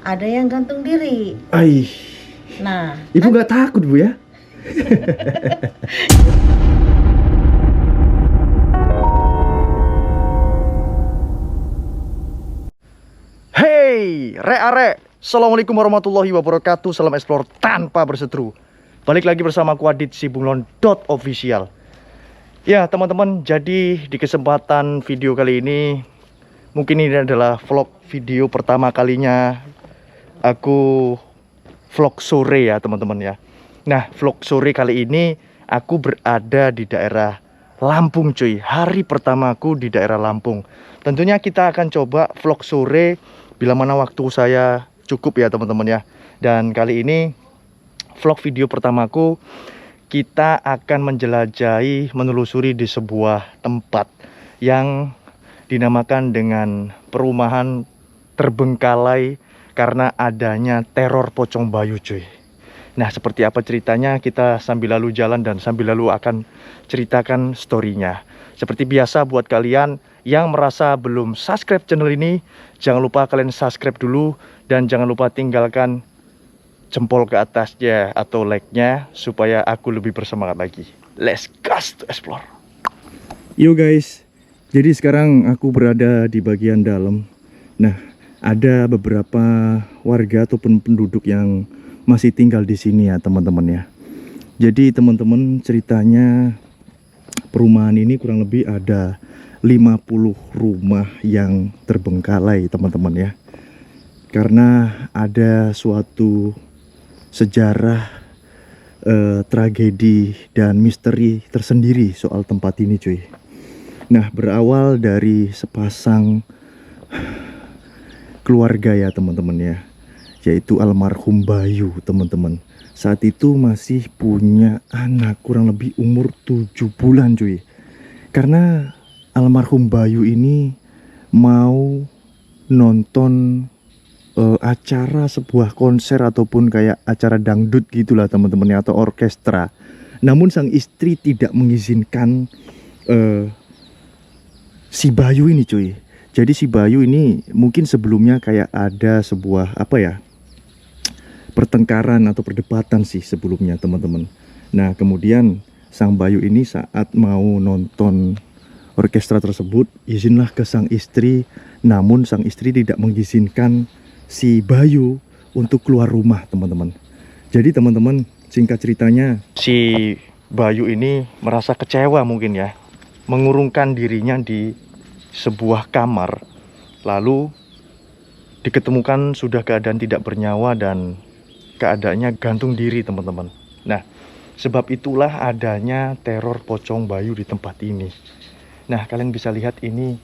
ada yang gantung diri. Aih, Nah, ibu nggak takut bu ya? Hey, are, assalamualaikum warahmatullahi wabarakatuh. Salam explore tanpa berseteru. Balik lagi bersama aku Adit si Bunglon.official. Ya teman-teman, jadi di kesempatan video kali ini, mungkin ini adalah vlog video pertama kalinya aku vlog sore ya teman-teman ya. Nah, vlog sore kali ini aku berada di daerah Lampung cuy. Hari pertamaku di daerah Lampung. Tentunya kita akan coba vlog sore bila mana waktu saya cukup ya teman-teman ya. Dan kali ini vlog video pertamaku, kita akan menjelajahi, menelusuri di sebuah tempat yang dinamakan dengan perumahan terbengkalai karena adanya teror pocong bayu cuy. Nah, seperti apa ceritanya, kita sambil lalu jalan dan sambil lalu akan ceritakan storynya. Seperti biasa buat kalian yang merasa belum subscribe channel ini, jangan lupa kalian subscribe dulu dan jangan lupa tinggalkan jempol ke atasnya atau like-nya supaya aku lebih bersemangat lagi. Let's go to explore. Yo guys, jadi sekarang aku berada di bagian dalam. Nah, ada beberapa warga ataupun penduduk yang masih tinggal di sini ya teman-teman ya. Jadi teman-teman, ceritanya perumahan ini kurang lebih ada 50 rumah yang terbengkalai teman-teman ya. Karena ada suatu sejarah tragedi dan misteri tersendiri soal tempat ini cuy. Nah, berawal dari sepasang keluarga ya teman-teman ya, yaitu almarhum Bayu teman-teman. Saat itu masih punya anak kurang lebih umur 7 bulan cuy. Karena almarhum Bayu ini mau nonton acara sebuah konser ataupun kayak acara dangdut gitulah teman-teman ya, atau orkestra. Namun sang istri tidak mengizinkan si Bayu ini cuy. Jadi si Bayu ini mungkin sebelumnya kayak ada sebuah apa ya, pertengkaran atau perdebatan sih sebelumnya teman-teman. Nah, kemudian sang Bayu ini saat mau nonton orkestra tersebut, izinlah ke sang istri, namun sang istri tidak mengizinkan si Bayu untuk keluar rumah teman-teman. Jadi teman-teman, singkat ceritanya, si Bayu ini merasa kecewa mungkin ya, mengurungkan dirinya di sebuah kamar, lalu diketemukan sudah keadaan tidak bernyawa dan keadaannya gantung diri teman-teman. Nah, sebab itulah adanya teror pocong bayu di tempat ini. Nah, kalian bisa lihat ini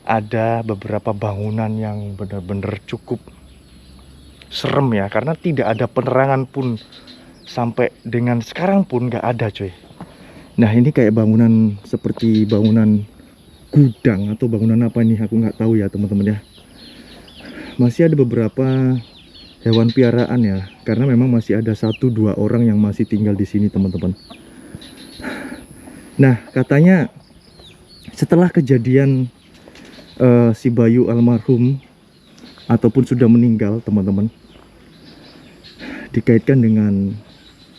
ada beberapa bangunan yang benar-benar cukup serem ya, karena tidak ada penerangan pun, sampai dengan sekarang pun nggak ada cuy. Nah, ini kayak bangunan seperti bangunan gudang atau bangunan apa nih, aku nggak tahu ya teman-teman ya. Masih ada beberapa hewan piaraan ya, karena memang masih ada 1-2 orang yang masih tinggal di sini teman-teman. Nah, katanya setelah kejadian si Bayu almarhum ataupun sudah meninggal teman-teman, dikaitkan dengan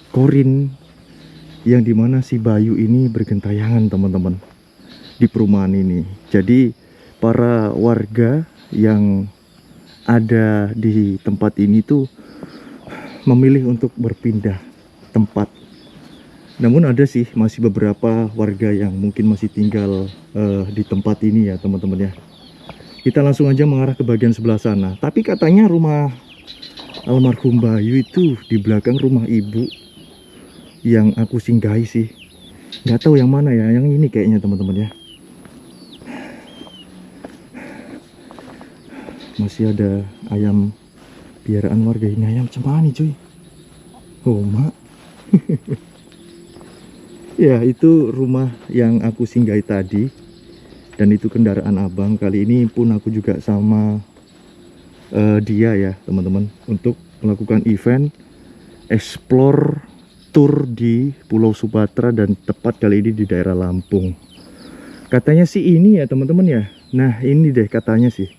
korin yang dimana si Bayu ini bergentayangan teman-teman di perumahan ini. Jadi para warga yang ada di tempat ini tuh memilih untuk berpindah tempat. Namun ada sih masih beberapa warga yang mungkin masih tinggal di tempat ini ya teman-teman ya. Kita langsung aja mengarah ke bagian sebelah sana. Tapi katanya rumah almarhum Bayu itu di belakang rumah ibu yang aku singgahi sih. Nggak tahu yang mana ya, yang ini kayaknya teman-teman ya. Masih ada ayam piaraan warga ini. Ayam cemani cuy. Oh mak. Ya, itu rumah yang aku singgahi tadi. Dan itu kendaraan abang. Kali ini pun aku juga sama dia ya teman-teman, untuk melakukan event explore tour di Pulau Sumatera, dan tepat kali ini di daerah Lampung. Katanya sih ini ya teman-teman ya. Nah, ini deh katanya sih.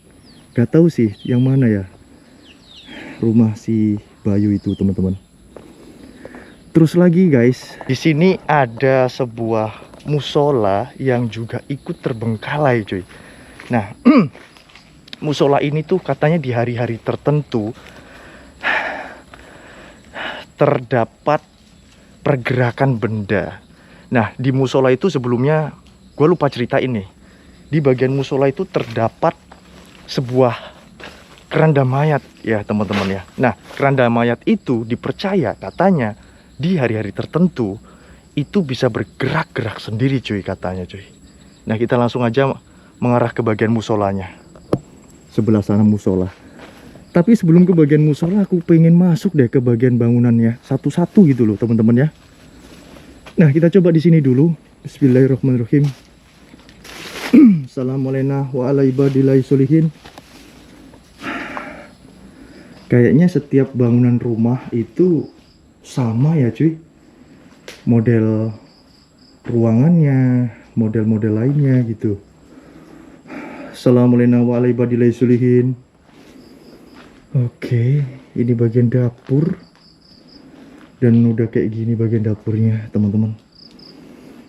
Gak tahu sih yang mana ya. rumah si Bayu itu, teman-teman. Terus lagi guys, di sini ada sebuah musola yang juga ikut terbengkalai cuy. Nah, musola ini tuh katanya di hari-hari tertentu terdapat pergerakan benda. Nah, di musola itu sebelumnya gue lupa ceritain nih. Di bagian musola itu terdapat sebuah keranda mayat ya teman-teman ya. Nah, keranda mayat itu dipercaya katanya di hari-hari tertentu itu bisa bergerak-gerak sendiri cuy katanya cuy. Nah, kita langsung aja mengarah ke bagian musolanya. Sebelah sana musola. Tapi sebelum ke bagian musola, aku pengen masuk deh ke bagian bangunannya satu-satu gitu loh teman-teman ya. Nah, kita coba di sini dulu. Bismillahirrahmanirrahim. Assalamualaikum warahmatullahi wabarakatuh. Kayaknya setiap bangunan rumah itu sama ya cuy, model ruangannya, model-model lainnya gitu. Assalamualaikum warahmatullahi wabarakatuh. Oke, ini bagian dapur. Dan udah kayak gini bagian dapurnya teman-teman.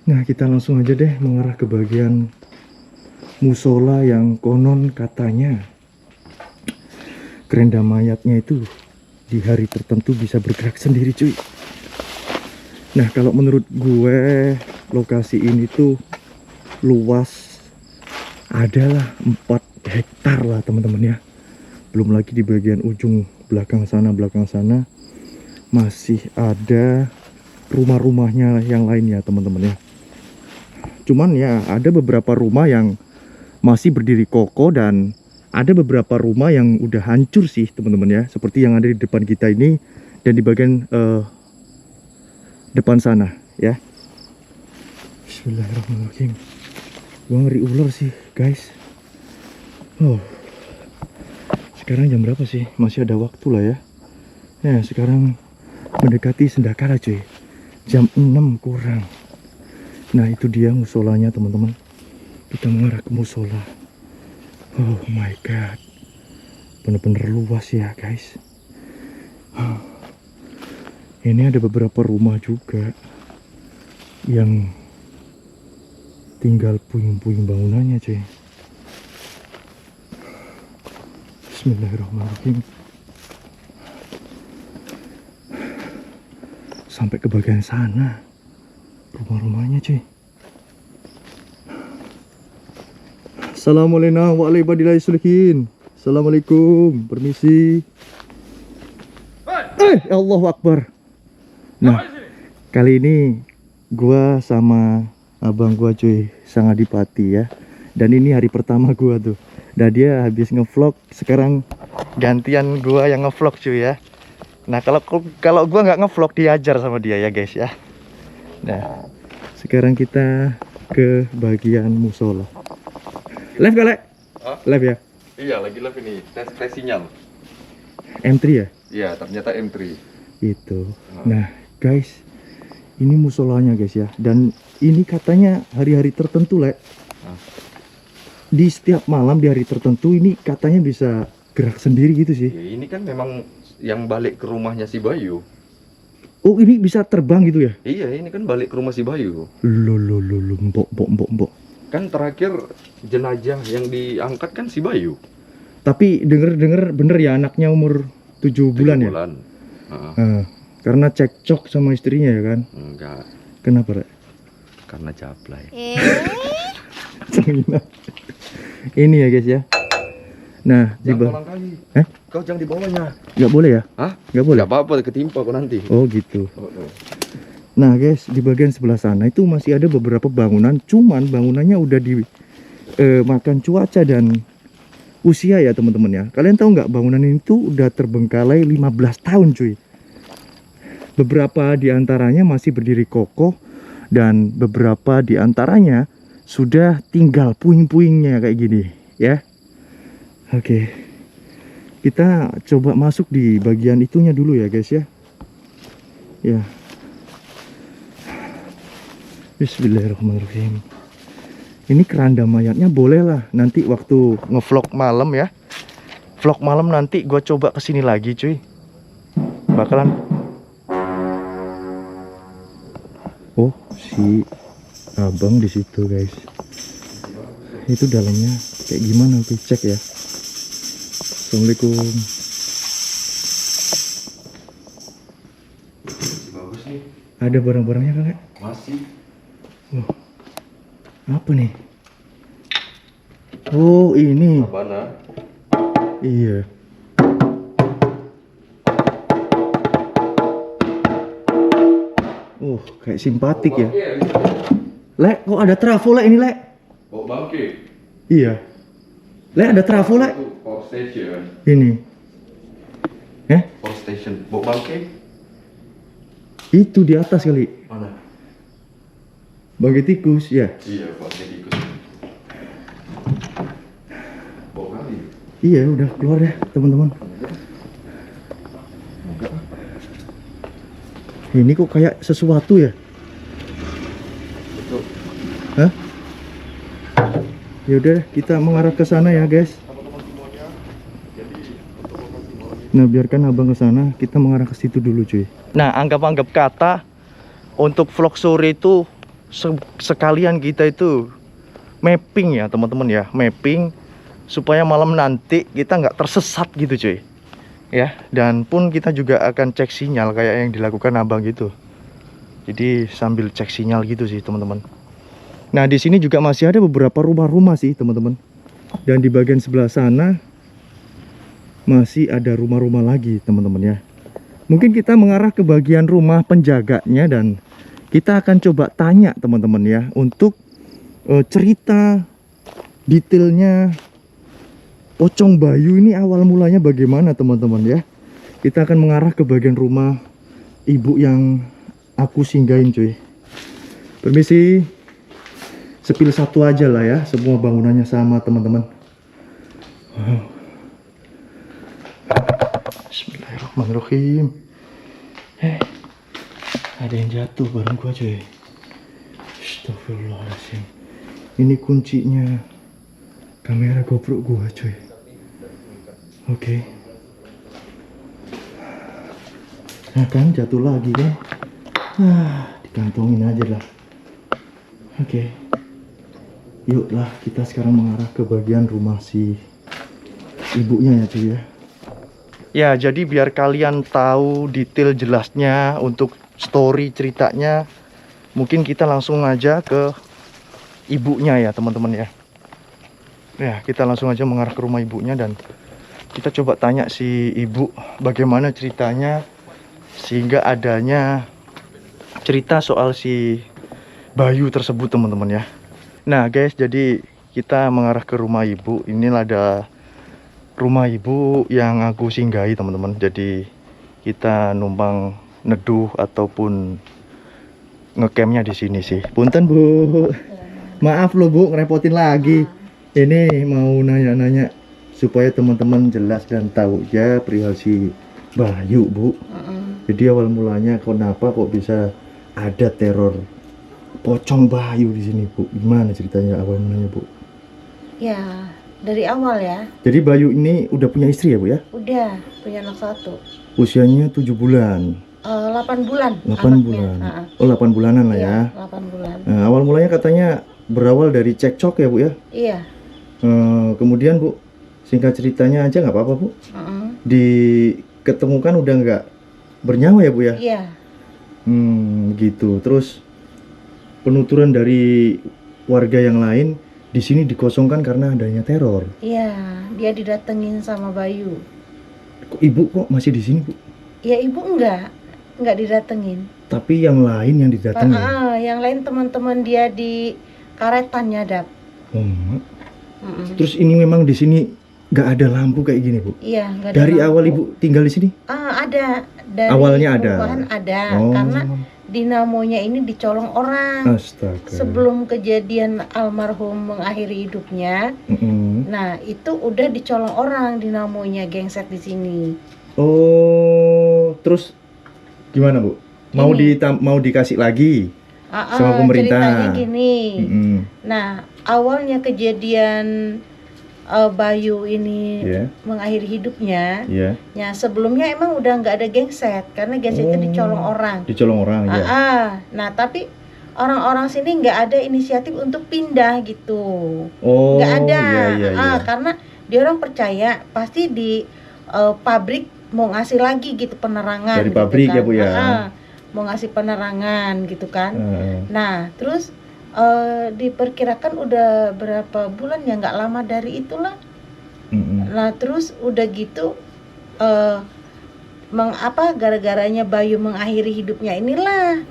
Nah, kita langsung aja deh mengarah ke bagian musola yang konon katanya keranda mayatnya itu di hari tertentu bisa bergerak sendiri cuy. Nah, kalau menurut gue lokasi ini tuh luas adalah 4 hektar lah teman-teman ya. Belum lagi di bagian ujung belakang sana masih ada rumah-rumahnya yang lainnya teman-teman ya. Cuman ya ada beberapa rumah yang masih berdiri kokoh dan ada beberapa rumah yang udah hancur sih teman-teman ya, seperti yang ada di depan kita ini dan di bagian depan sana ya. Bismillahirrahmanirrahim. Gua ngeri ular sih guys. Oh, sekarang jam berapa sih? Masih ada waktu lah ya. Ya, sekarang mendekati sendakala cuy. Jam 6 kurang. Nah, itu dia musolanya teman-teman. Kita mengarah ke musola. Oh my god, bener-bener luas ya guys. Ini ada beberapa rumah juga yang tinggal puing-puing bangunannya cuy. Bismillahirrahmanirrahim. Sampai ke bagian sana rumah-rumahnya cuy. Assalamualaikum warahmatullahi wabarakatuh. Assalamualaikum, permisi. Allahu Akbar. Nah, kali ini gua sama abang gua cuy, Sang Adipati ya. Dan ini hari pertama gua tuh. Dan dia habis ngevlog, sekarang gantian gua yang ngevlog cuy ya. Nah, kalau gua nggak ngevlog diajar sama dia ya guys ya. Nah, sekarang kita ke bagian musola. Live gak, Lek? Hah? Live ya? Iya, lagi live ini. Tes sinyal. M3 ya? Iya, ternyata M3. Itu. Nah, guys, ini musolanya guys ya. Dan ini katanya hari-hari tertentu, Lek. Di setiap malam di hari tertentu ini katanya bisa gerak sendiri gitu sih. Ya, ini kan memang yang balik ke rumahnya si Bayu. Oh, ini bisa terbang gitu ya? Iya, ini kan balik ke rumah si Bayu. Loh, mbok. Kan terakhir jenazah yang diangkat kan si Bayu. Tapi denger bener ya anaknya umur 7 bulan ya? Karena cekcok sama istrinya ya kan? Enggak. Kenapa, Rek? Karena jablay. Ini ya guys ya. Nah, Jangan kali. Kau jangan di bawahnya. Nggak boleh ya? Hah? Nggak boleh? Nggak apa-apa, ketimpa kau nanti. Oh gitu. Oh. Nah guys, di bagian sebelah sana itu masih ada beberapa bangunan. Cuman bangunannya udah dimakan cuaca dan usia ya teman-teman ya. Kalian tahu nggak bangunan ini tuh udah terbengkalai 15 tahun cuy. Beberapa diantaranya masih berdiri kokoh dan beberapa diantaranya sudah tinggal puing-puingnya kayak gini ya. Oke, kita coba masuk di bagian itunya dulu ya guys ya. Ya, bismillahirrahmanirrahim. Ini keranda mayatnya boleh lah nanti waktu ngevlog malam ya, vlog malam nanti gue coba kesini lagi cuy. Bakalan. Oh, si abang di situ guys. Itu dalamnya kayak gimana? Oke, cek ya. Assalamualaikum. Bagus nih. Ada barang-barangnya kakak? Masih. Oh, apa nih? Oh, ini. Sabana. Iya. Oh, kayak simpatik ya. Lek, kok ada trafo lek ini lek? Bawa bangke. Iya. Lek, ada trafo lek? Itu power station. Ini. Power station. Bawa bangke. Itu di atas kali. Mana? Bagi tikus, ya. Iya, bangke tikus. Bawa kali. Iya, udah keluar ya, teman-teman. Ini kok kayak sesuatu ya? Betul. Hah? Ya udah, kita mengarah ke sana ya, guys. Nah, biarkan abang ke sana, kita mengarah ke situ dulu, cuy. Nah, anggap-anggap kata untuk vlog sore itu sekalian kita itu mapping ya, teman-teman ya, mapping supaya malam nanti kita nggak tersesat gitu, cuy. Ya, dan pun kita juga akan cek sinyal kayak yang dilakukan abang gitu. Jadi sambil cek sinyal gitu sih, teman-teman. Nah, di sini juga masih ada beberapa rumah-rumah sih, teman-teman. Dan di bagian sebelah sana masih ada rumah-rumah lagi, teman-teman ya. Mungkin kita mengarah ke bagian rumah penjaganya dan kita akan coba tanya teman-teman ya untuk cerita detailnya Pocong Bayu ini awal mulanya bagaimana, teman-teman ya. Kita akan mengarah ke bagian rumah ibu yang aku singgahin, cuy. Permisi. Sepil satu aja lah ya, semua bangunannya sama, teman-teman. Wow. Bismillahirrahmanirrahim. Ada yang jatuh bareng gua, cuy. Astagfirullahaladzim. Ini kuncinya kamera GoPro gua, cuy. Oke. Nah kan jatuh lagi kan. Dikantongin aja lah. Oke. Yuklah kita sekarang mengarah ke bagian rumah si ibunya ya, cuy ya. Ya, jadi biar kalian tahu detail jelasnya untuk story ceritanya, mungkin kita langsung aja ke ibunya ya, teman-teman ya. Ya, kita langsung aja mengarah ke rumah ibunya dan kita coba tanya si ibu bagaimana ceritanya sehingga adanya cerita soal si Bayu tersebut, teman-teman ya. Nah guys, jadi kita mengarah ke rumah ibu. Inilah ada rumah ibu yang aku singgahi, teman-teman. Jadi kita numpang neduh ataupun ngecampnya di sini sih. Punten Bu, maaf loh Bu ngerepotin lagi. Ini mau nanya-nanya supaya teman-teman jelas dan tahu ya perihal si Bayu, Bu. Jadi awal mulanya kenapa kok bisa ada teror pocong Bayu di sini, Bu? Gimana ceritanya awal mulanya, Bu? Ya, dari awal ya. Jadi Bayu ini udah punya istri ya, Bu ya? Udah punya anak satu. Usianya 7 bulan. 8 bulan. 8 anaknya. bulan. Oh, 8 bulanan lah ya. 8 bulan. Nah, awal mulanya katanya berawal dari cekcok ya, Bu ya? Iya. Kemudian Bu, singkat ceritanya aja nggak apa-apa, Bu. Diketemukan udah nggak bernyawa ya, Bu ya? Iya. Gitu. Terus penuturan dari warga yang lain di sini dikosongkan karena adanya teror. Iya, dia didatengin sama Bayu. Kok Ibu kok masih di sini, Bu? Ya ibu enggak didatengin. Tapi yang lain yang didatengin. Yang lain teman-teman dia di karetan nyadap. Terus ini memang di sini nggak ada lampu kayak gini, Bu? Iya, nggak ada Dari lampu. awal Ibu tinggal di sini? Ada. Dari Awalnya ada. perubahan ada, Oh. karena dinamonya ini dicolong orang. Astaga. Sebelum kejadian almarhum mengakhiri hidupnya, nah itu udah dicolong orang dinamonya, gengset di sini. Oh, terus gimana, Bu? Mau dikasih lagi sama pemerintah? Ceritanya gini. Nah, awalnya kejadian Bayu ini Iya. mengakhiri hidupnya, Iya. ya sebelumnya emang udah nggak ada genset karena genset itu dicolong orang. Dicolong orang ya. Nah tapi orang-orang sini nggak ada inisiatif untuk pindah gitu, Oh, nggak ada. iya. Karena dia orang percaya pasti di pabrik mau ngasih lagi gitu penerangan. Dari gitu pabrik kan. ya, Bu ya. Mau ngasih penerangan gitu kan. Nah terus diperkirakan udah berapa bulan ya, nggak lama dari itulah. Nah terus udah gitu gara-garanya Bayu mengakhiri hidupnya inilah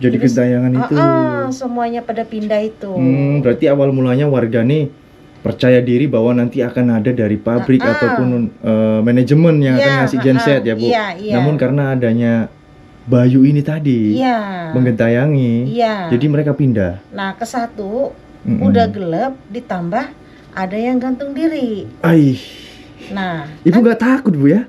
Jadi terus, gentayangan itu. semuanya pada pindah itu. Berarti awal mulanya warga nih percaya diri bahwa nanti akan ada dari pabrik ataupun manajemen yang akan ngasih genset ya, Bu. Iya. Namun karena adanya Bayu ini tadi menggentayangi, jadi mereka pindah. Nah ke satu udah gelap ditambah ada yang gantung diri. Nah Ibu nggak takut, Bu ya?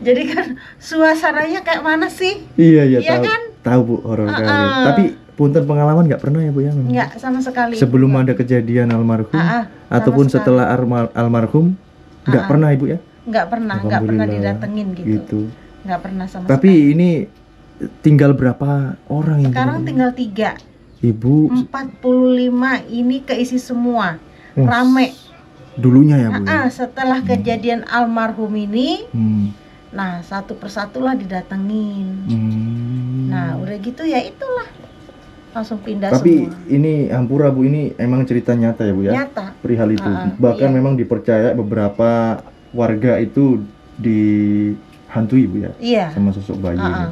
Jadi kan suasananya kayak mana sih? Iya Iya tahu. kan? Tahu, Bu, horor kali. Tapi punten pengalaman nggak pernah ya, Bu ya? Nggak sama sekali. Sebelum ada kejadian almarhum ataupun sekali. setelah almarhum nggak pernah, Ibu ya? Nggak pernah Alhamdulillah. didatengin gitu. Nggak pernah sama Tapi sekali. ini tinggal berapa orang ini? Sekarang tinggal 3. Ibu 45 ini keisi semua. Rame. dulunya ya, Bu ya? Setelah kejadian almarhum ini, Hmm. nah satu persatu lah didatengin. Nah udah gitu ya itulah langsung pindah Tapi semua. ini Hampura, Bu, ini emang cerita nyata ya, Bu ya? Nyata. Perihal itu. Bahkan iya. memang dipercaya beberapa warga itu dihantui, Bu ya? Iya. Sama sosok Bayu ini.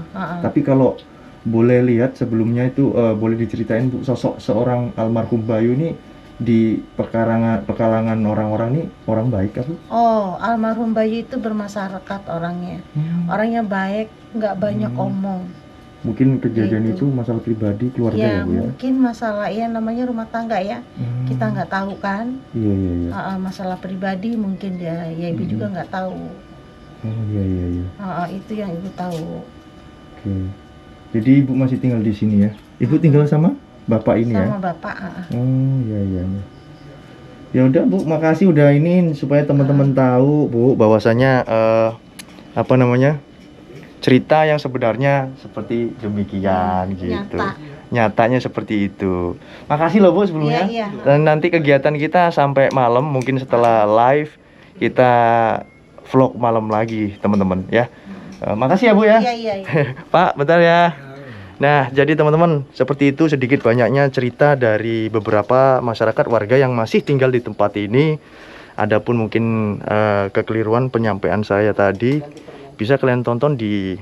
Tapi kalau boleh lihat sebelumnya itu boleh diceritain, Bu, sosok seorang almarhum Bayu ini di pekalangan orang-orang ini orang baik apa? Oh, almarhum Bayu itu bermasyarakat orangnya. Orangnya baik, nggak banyak omong. Mungkin kejadian Gitu. itu masalah pribadi keluarga Ya, ya, Bu ya? mungkin masalah ya namanya rumah tangga ya. Kita nggak tahu kan. Iya. Masalah pribadi mungkin ya ibu juga nggak tahu. Oh iya. Itu yang ibu tahu. Oke. Jadi Ibu masih tinggal di sini ya? Ibu tinggal sama Bapak ini ya? Sama bapak. Oh iya. Ya udah, Bu, makasih udah ini supaya teman-teman tahu, Bu, bahwasanya apa namanya? Cerita yang sebenarnya seperti demikian gitu. Nyatanya seperti itu. Makasih loh, Bu, sebelumnya. Iya. Dan nanti kegiatan kita sampai malam, mungkin setelah live kita vlog malam lagi, teman-teman ya. Makasih ya, Bu ya. Iya. Pak, bentar ya. Nah, jadi teman-teman, seperti itu sedikit banyaknya cerita dari beberapa masyarakat warga yang masih tinggal di tempat ini. Adapun mungkin kekeliruan penyampaian saya tadi, bisa kalian tonton di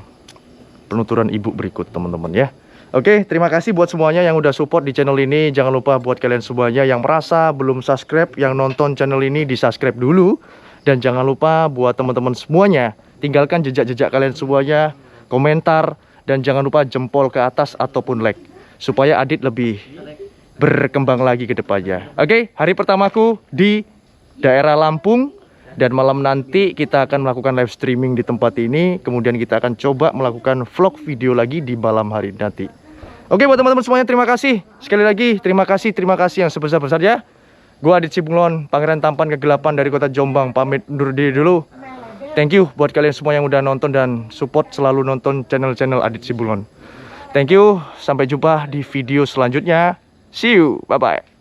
penuturan Ibu berikut, teman-teman ya. Oke, terima kasih buat semuanya yang udah support di channel ini. Jangan lupa buat kalian semuanya yang merasa belum subscribe, yang nonton channel ini di subscribe dulu. Dan jangan lupa buat teman-teman semuanya, tinggalkan jejak-jejak kalian semuanya, komentar, dan jangan lupa jempol ke atas ataupun like, supaya Adit lebih berkembang lagi ke depannya. Oke, hari pertamaku di daerah Lampung. Dan malam nanti kita akan melakukan live streaming di tempat ini. Kemudian kita akan coba melakukan vlog video lagi di malam hari nanti. Oke, buat teman-teman semuanya, terima kasih. Sekali lagi, terima kasih yang sebesar-besarnya. Gue Adit Sibunglon, Pangeran Tampan Kegelapan dari kota Jombang. Pamit undur diri dulu. Thank you buat kalian semua yang udah nonton dan support selalu nonton channel-channel Adit Sibunglon. Thank you, sampai jumpa di video selanjutnya. See you, bye-bye.